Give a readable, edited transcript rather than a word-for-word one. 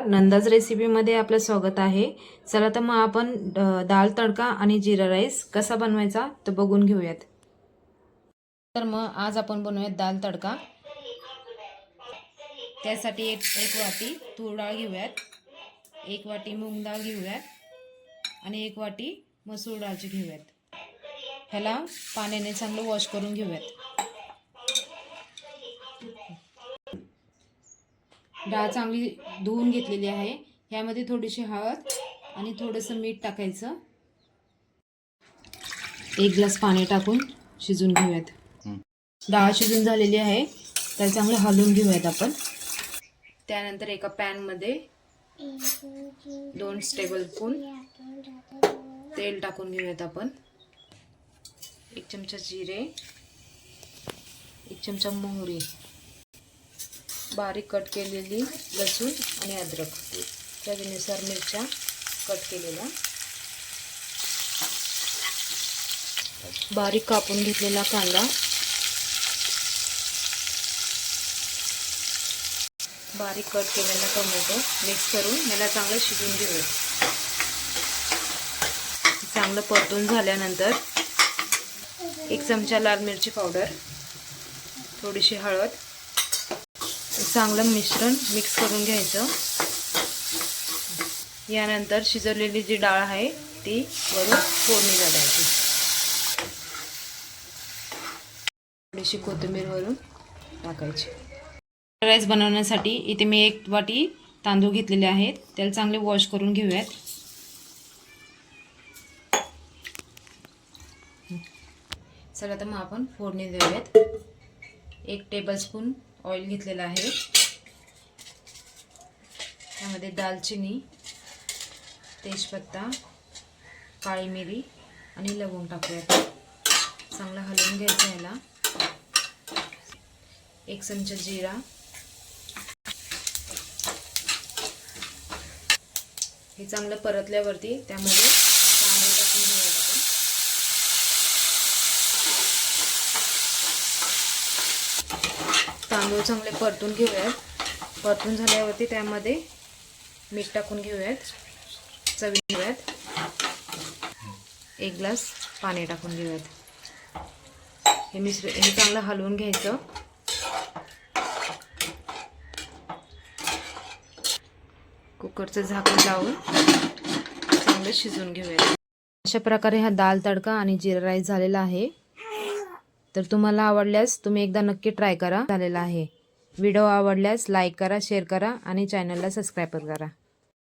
नंदाज रेसिपीमध्ये आपलं स्वागत आहे। चला तर मग आपण दाल तडका आणि जीरा राईस कसा बनवायचा ते बघून घेऊयात। तर मग आज आपण बनवूयात दाल तडका। त्यासाठी एक वाटी तूर डाळ घेऊयात, एक वाटी मूग डाळ घेऊयात आणि एक वाटी मसूर डाळची घेऊयात। ह्याला पाण्याने चांगलं वॉश करून घेऊयात। डाळ चांगली धुवून घेतलेली आहे। ह्यामध्ये थोडीशी हळद आणि थोडंसं मीठ टाकायचं। एक ग्लास पाणी टाकून शिजवून घेऊयात। डाळ शिजून झालेली आहे, त्याला चांगलं हलवून घेऊयात आपण। त्यानंतर एका पॅन मध्ये 2 टेबलस्पून तेल टाकून घेऊयात आपण। 1 चमचा जिरे, 1 चमचा मोहरी, बारीक कट केलेली लसूण आणि अद्रक, चवीनुसार मिरच्या कट केलेल्या, बारीक कापून घेतलेला कांदा, बारीक कट केलेला टोमॅटो मिक्स करून ह्याला चांगलं शिजवून घेऊया। चांगलं परतून झाल्यानंतर 1 चमचा लाल मिरची पावडर, थोडीशी हळद, चांगलं मिश्रण मिक्स करून घ्यायचं। यानंतर शिजवलेली जी डाळ आहे ती वरून फोडणीला द्यायची। थोडीशी कोथिंबीर वरून टाकायची। राईस बनवण्यासाठी इथे मी 1 वाटी तांदूळ घेतलेले आहेत, त्याला चांगले वॉश करून घेऊयात। चला तर मग आपण फोडणी देऊयात। 1 टेबलस्पून ऑइल घेतलेला आहे, त्यामध्ये दालचिनी, तेजपत्ता, काळी मिरी आणि लवंग टाकूयात। चांगलं हलवून घ्यायचं याला। 1 चमचा जिरा, हे चांगलं परतल्यावरती त्यामध्ये तांदूळ टाकून घेऊयात आपण। तांदूळ चांगले परतून घेऊयात। परतून झाल्यावरती त्यामध्ये मीठ टाकून घेऊयात, चवीनुसार घेऊयात। 1 ग्लास पाणी टाकून घेऊयात। हे चांगलं हलवून घ्यायचं। कुकरचं झाकण लावून चांगलं शिजवून घेऊयात। अशा प्रकारे हा दाल तडका आणि जीरा राईस झालेला आहे। तर तुम्हाला आवडल्यास तुम्ही एकदा नक्की ट्राय करा। झालेला आहे। व्हिडिओ आवडल्यास लाईक करा, शेअर करा आणि चॅनलला सबस्क्राईब करा।